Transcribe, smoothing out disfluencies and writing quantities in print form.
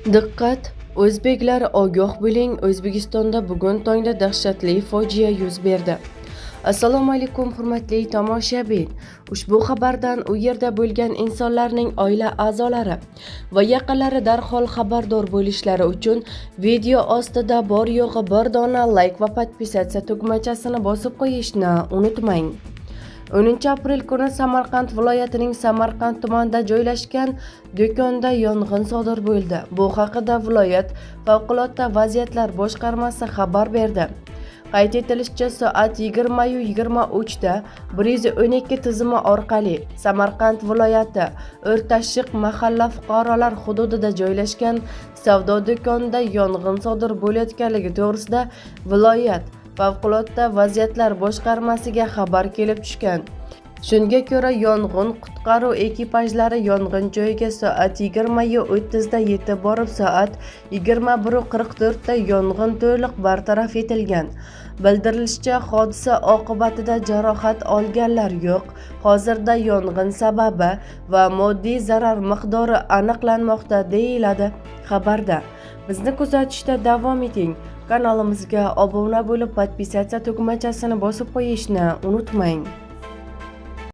Diqqat! O'zbeklar ogoh bo'ling, O'zbekistonda bugun tongda dahshatli fojia yuz berdi. Assalomu alaykum hurmatli tomoshabin. Ushbu xabardan u yerda bo'lgan insonlarning oila a'zolari va yaqinlari darhol xabardor bo'lishlari uchun video ostida bor yo'g'i bir dona like va podpisatsiya tugmachasini bosib qo'yishni unutmang. 10 aprel kuni Samarqand viloyatining Samarqand tumanida joylashgan do'konda yong'in sodir bo'ldi. Bu haqida viloyat favqulodda vaziyatlar boshqarmasi xabar berdi. Qayd etilishicha, soat 20:23 da 112 tizimi orqali Samarqand viloyati O'rtashiq mahalla fuqarolar hududida joylashgan savdo do'konida yong'in sodir bo'layotganligi to'g'risida viloyat favqulodda vaziyatlar boshqarmasiga xabar kelib tushgan. Shunga ko'ra, yong'in qutqaruv ekipajlari yong'in joyiga soat 20:30 da yetib borib, soat 21:44 da yong'in to'liq bartaraf etilgan. Bildirilishicha, hodisa oqibatida jarohat olganlar yo'q. Hozirda yong'in sababi va moddiy zarar miqdori aniqlanmoqda, deyiladi xabarda. Bizni kuzatishda davom eting. Kanalimizga obuna bo'lib, podpisatsiya tugmachasini bosib qo'yishni unutmang.